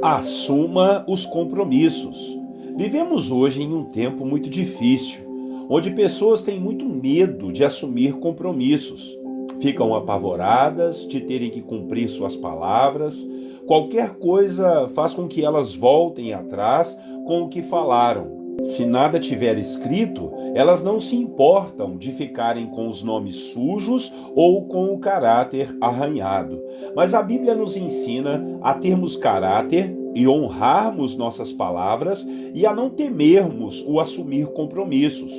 Assuma os compromissos. Vivemos hoje em um tempo muito difícil, onde pessoas têm muito medo de assumir compromissos. Ficam apavoradas de terem que cumprir suas palavras. Qualquer coisa faz com que elas voltem atrás com o que falaram. Se nada tiver escrito, elas não se importam de ficarem com os nomes sujos ou com o caráter arranhado. Mas a Bíblia nos ensina a termos caráter e honrarmos nossas palavras e a não temermos o assumir compromissos.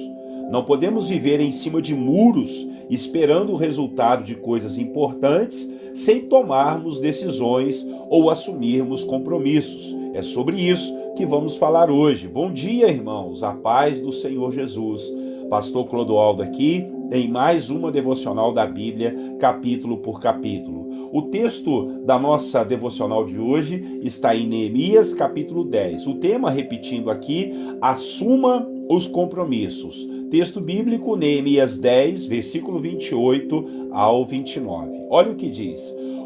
Não podemos viver em cima de muros esperando o resultado de coisas importantes sem tomarmos decisões ou assumirmos compromissos. É sobre isso que vamos falar hoje. Bom dia, irmãos, a paz do Senhor Jesus. Pastor Clodoaldo aqui em mais uma devocional da Bíblia, capítulo por capítulo. O texto da nossa devocional de hoje está em Neemias, capítulo 10. O tema, repetindo aqui, assuma os compromissos. Texto bíblico, Neemias 10, versículo 28 ao 29. Olha o que diz: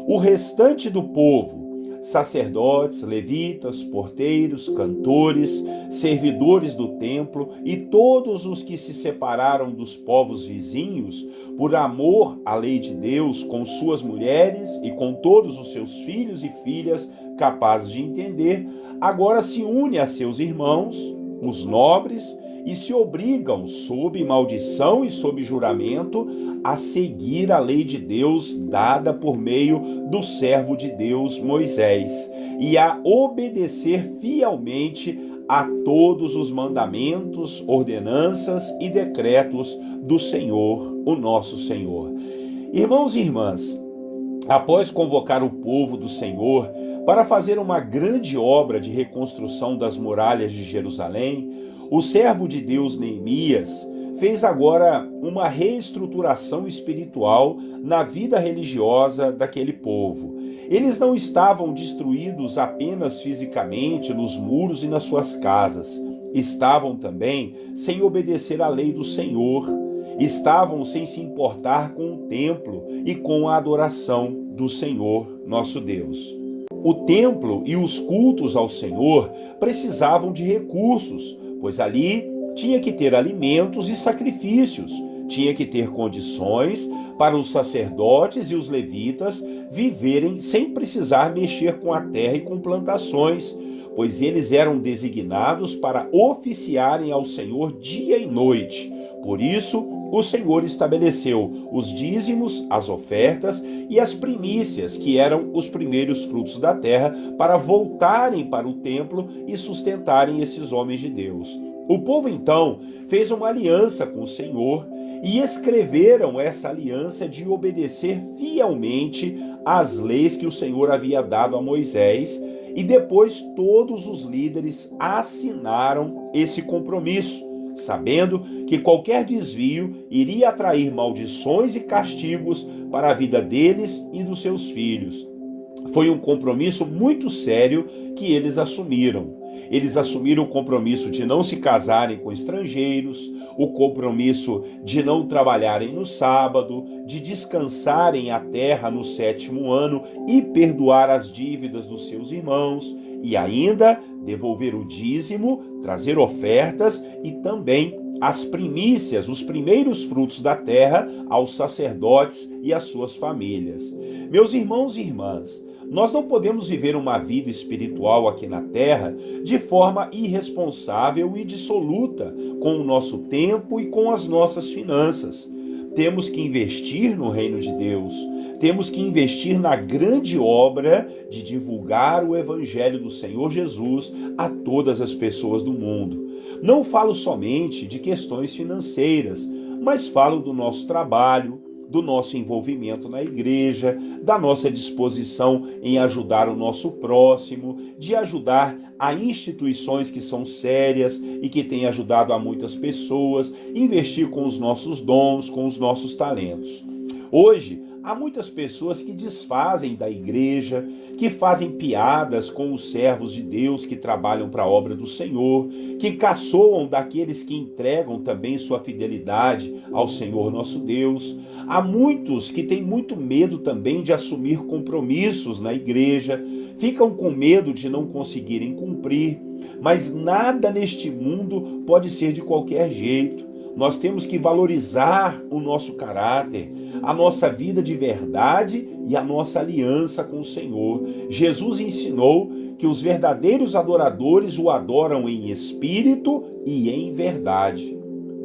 o restante do povo, sacerdotes, levitas, porteiros, cantores, servidores do templo e todos os que se separaram dos povos vizinhos por amor à lei de Deus, com suas mulheres e com todos os seus filhos e filhas capazes de entender, agora se une a seus irmãos, os nobres, e se obrigam, sob maldição e sob juramento, a seguir a lei de Deus dada por meio do servo de Deus Moisés e a obedecer fielmente a todos os mandamentos, ordenanças e decretos do Senhor, o nosso Senhor. Irmãos e irmãs, após convocar o povo do Senhor para fazer uma grande obra de reconstrução das muralhas de Jerusalém, o servo de Deus Neemias fez agora uma reestruturação espiritual na vida religiosa daquele povo. Eles não estavam destruídos apenas fisicamente nos muros e nas suas casas. Estavam também sem obedecer à lei do Senhor. Estavam sem se importar com o templo e com a adoração do Senhor, nosso Deus. O templo e os cultos ao Senhor precisavam de recursos, pois ali tinha que ter alimentos e sacrifícios, tinha que ter condições para os sacerdotes e os levitas viverem sem precisar mexer com a terra e com plantações, pois eles eram designados para oficiarem ao Senhor dia e noite. Por isso, o Senhor estabeleceu os dízimos, as ofertas e as primícias, que eram os primeiros frutos da terra, para voltarem para o templo e sustentarem esses homens de Deus. O povo então fez uma aliança com o Senhor e escreveram essa aliança de obedecer fielmente às leis que o Senhor havia dado a Moisés, e depois todos os líderes assinaram esse compromisso, sabendo que qualquer desvio iria atrair maldições e castigos para a vida deles e dos seus filhos. Foi um compromisso muito sério que eles assumiram. Eles assumiram o compromisso de não se casarem com estrangeiros, o compromisso de não trabalharem no sábado, de descansarem a terra no 7º ano e perdoar as dívidas dos seus irmãos, e ainda devolver o dízimo, trazer ofertas e também as primícias, os primeiros frutos da terra aos sacerdotes e às suas famílias. Meus irmãos e irmãs, nós não podemos viver uma vida espiritual aqui na terra de forma irresponsável e dissoluta com o nosso tempo e com as nossas finanças. Temos que investir no reino de Deus. Temos que investir na grande obra de divulgar o Evangelho do Senhor Jesus a todas as pessoas do mundo. Não falo somente de questões financeiras, mas falo do nosso trabalho, do nosso envolvimento na igreja, da nossa disposição em ajudar o nosso próximo, de ajudar a instituições que são sérias e que têm ajudado a muitas pessoas, investir com os nossos dons, com os nossos talentos. Hoje, há muitas pessoas que desfazem da igreja, que fazem piadas com os servos de Deus que trabalham para a obra do Senhor, que caçoam daqueles que entregam também sua fidelidade ao Senhor nosso Deus. Há muitos que têm muito medo também de assumir compromissos na igreja, ficam com medo de não conseguirem cumprir, mas nada neste mundo pode ser de qualquer jeito. Nós temos que valorizar o nosso caráter, a nossa vida de verdade e a nossa aliança com o Senhor. Jesus ensinou que os verdadeiros adoradores o adoram em espírito e em verdade,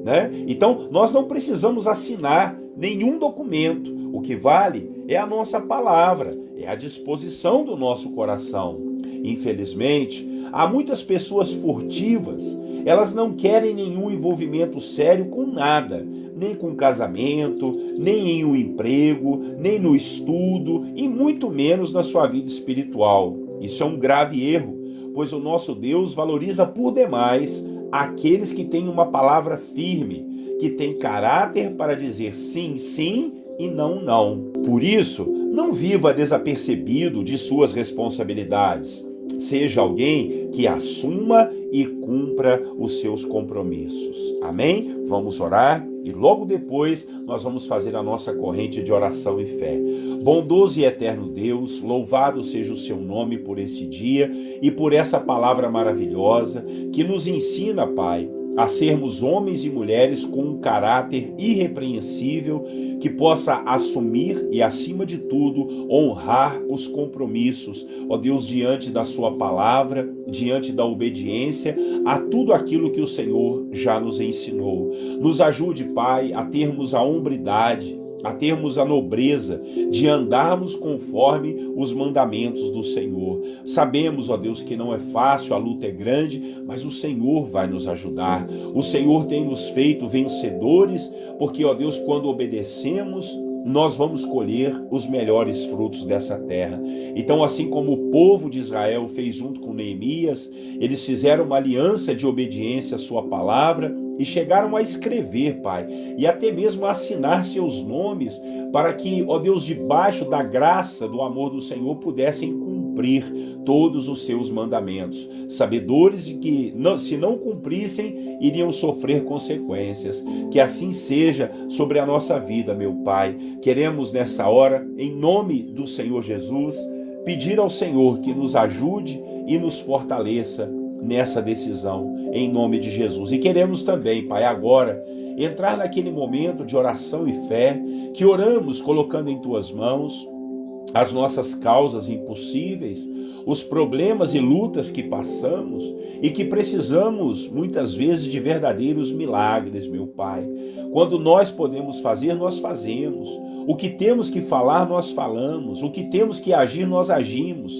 né? Então, nós não precisamos assinar nenhum documento. O que vale é a nossa palavra, é a disposição do nosso coração. Infelizmente, há muitas pessoas furtivas. Elas não querem nenhum envolvimento sério com nada, nem com casamento, nem em um emprego, nem no estudo e muito menos na sua vida espiritual. Isso é um grave erro, pois o nosso Deus valoriza por demais aqueles que têm uma palavra firme, que têm caráter para dizer sim, sim e não, não. Por isso, não viva desapercebido de suas responsabilidades. Seja alguém que assuma e cumpra os seus compromissos. Amém? Vamos orar e logo depois nós vamos fazer a nossa corrente de oração e fé. Bondoso e eterno Deus, louvado seja o seu nome por esse dia e por essa palavra maravilhosa que nos ensina, Pai, a sermos homens e mulheres com um caráter irrepreensível que possa assumir e, acima de tudo, honrar os compromissos, ó Deus, diante da sua palavra, diante da obediência a tudo aquilo que o Senhor já nos ensinou. Nos ajude, Pai, a termos a hombridade, a termos a nobreza de andarmos conforme os mandamentos do Senhor. Sabemos, ó Deus, que não é fácil, a luta é grande, mas o Senhor vai nos ajudar. O Senhor tem nos feito vencedores, porque, ó Deus, quando obedecemos, nós vamos colher os melhores frutos dessa terra. Então, assim como o povo de Israel fez junto com Neemias, eles fizeram uma aliança de obediência à sua palavra, e chegaram a escrever, Pai, e até mesmo a assinar seus nomes, para que, ó Deus, debaixo da graça, do amor do Senhor, pudessem cumprir todos os seus mandamentos, sabedores de que, se não cumprissem, iriam sofrer consequências. Que assim seja sobre a nossa vida, meu Pai. Queremos nessa hora, em nome do Senhor Jesus, pedir ao Senhor que nos ajude e nos fortaleça nessa decisão, em nome de Jesus. E queremos também, Pai, agora entrar naquele momento de oração e fé, que oramos colocando em Tuas mãos as nossas causas impossíveis, os problemas e lutas que passamos e que precisamos muitas vezes de verdadeiros milagres, meu Pai. Quando nós podemos fazer, nós fazemos. O que temos que falar, nós falamos. O que temos que agir, nós agimos.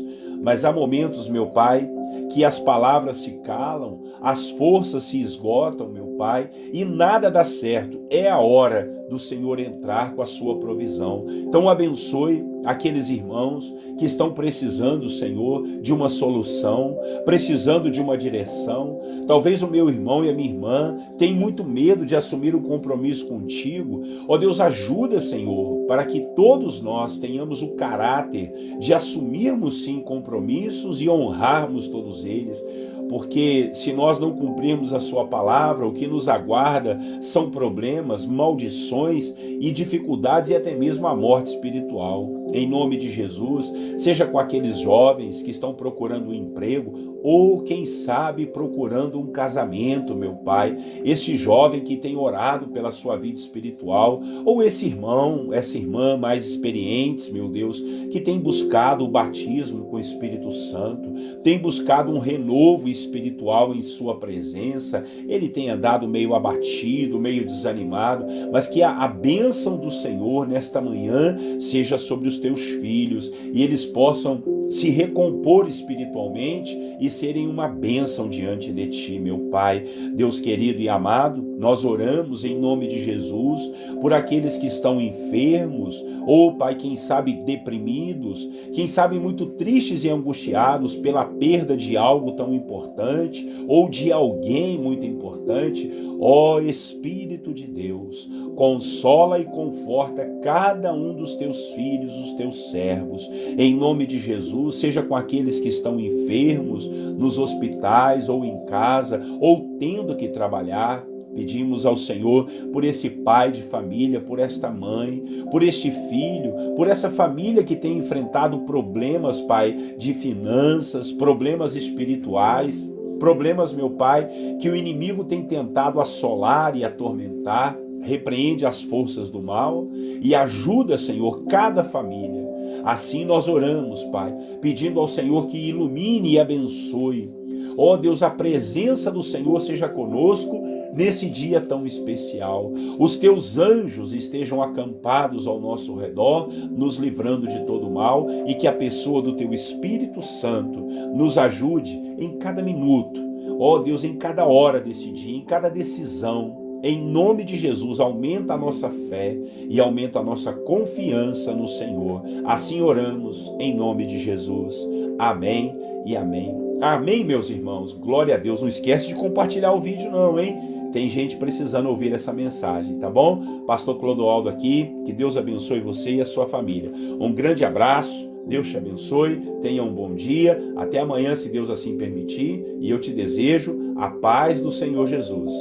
Mas há momentos, meu Pai, que as palavras se calam, as forças se esgotam, meu Pai, e nada dá certo. É a hora do Senhor entrar com a sua provisão. Então abençoe aqueles irmãos que estão precisando, Senhor, de uma solução, precisando de uma direção. Talvez o meu irmão e a minha irmã tenham muito medo de assumir um compromisso contigo. Ó Deus, ajuda, Senhor, para que todos nós tenhamos o caráter de assumirmos sim compromissos e honrarmos todos eles. Porque se nós não cumprirmos a sua palavra, o que nos aguarda são problemas, maldições e dificuldades e até mesmo a morte espiritual. Em nome de Jesus, seja com aqueles jovens que estão procurando um emprego ou, quem sabe, procurando um casamento, meu Pai. Esse jovem que tem orado pela sua vida espiritual, ou esse irmão, essa irmã mais experientes, meu Deus, que tem buscado o batismo com o Espírito Santo, tem buscado um renovo espiritual em sua presença. Ele tem andado meio abatido, meio desanimado, mas que a bênção do Senhor nesta manhã seja sobre os teus filhos e eles possam se recompor espiritualmente e serem uma bênção diante de Ti, meu Pai. Deus querido e amado, nós oramos em nome de Jesus por aqueles que estão enfermos, ou Pai, quem sabe deprimidos, quem sabe muito tristes e angustiados pela perda de algo tão importante, ou de alguém muito importante. Ó Espírito de Deus, consola e conforta cada um dos Teus filhos, os Teus servos, em nome de Jesus, seja com aqueles que estão enfermos, nos hospitais ou em casa, ou tendo que trabalhar. Pedimos ao Senhor por esse pai de família, por esta mãe, por este filho, por essa família que tem enfrentado problemas, Pai, de finanças, problemas espirituais, problemas, meu Pai, que o inimigo tem tentado assolar e atormentar. Repreende as forças do mal e ajuda, Senhor, cada família. Assim nós oramos, Pai, pedindo ao Senhor que ilumine e abençoe. Ó Deus, a presença do Senhor seja conosco nesse dia tão especial. Os teus anjos estejam acampados ao nosso redor, nos livrando de todo mal, e que a pessoa do teu Espírito Santo nos ajude em cada minuto. Ó Deus, em cada hora desse dia, em cada decisão. Em nome de Jesus, aumenta a nossa fé e aumenta a nossa confiança no Senhor. Assim oramos em nome de Jesus. Amém e amém. Amém, meus irmãos. Glória a Deus. Não esquece de compartilhar o vídeo não, hein? Tem gente precisando ouvir essa mensagem, tá bom? Pastor Clodoaldo aqui. Que Deus abençoe você e a sua família. Um grande abraço. Deus te abençoe. Tenha um bom dia. Até amanhã, se Deus assim permitir. E eu te desejo a paz do Senhor Jesus.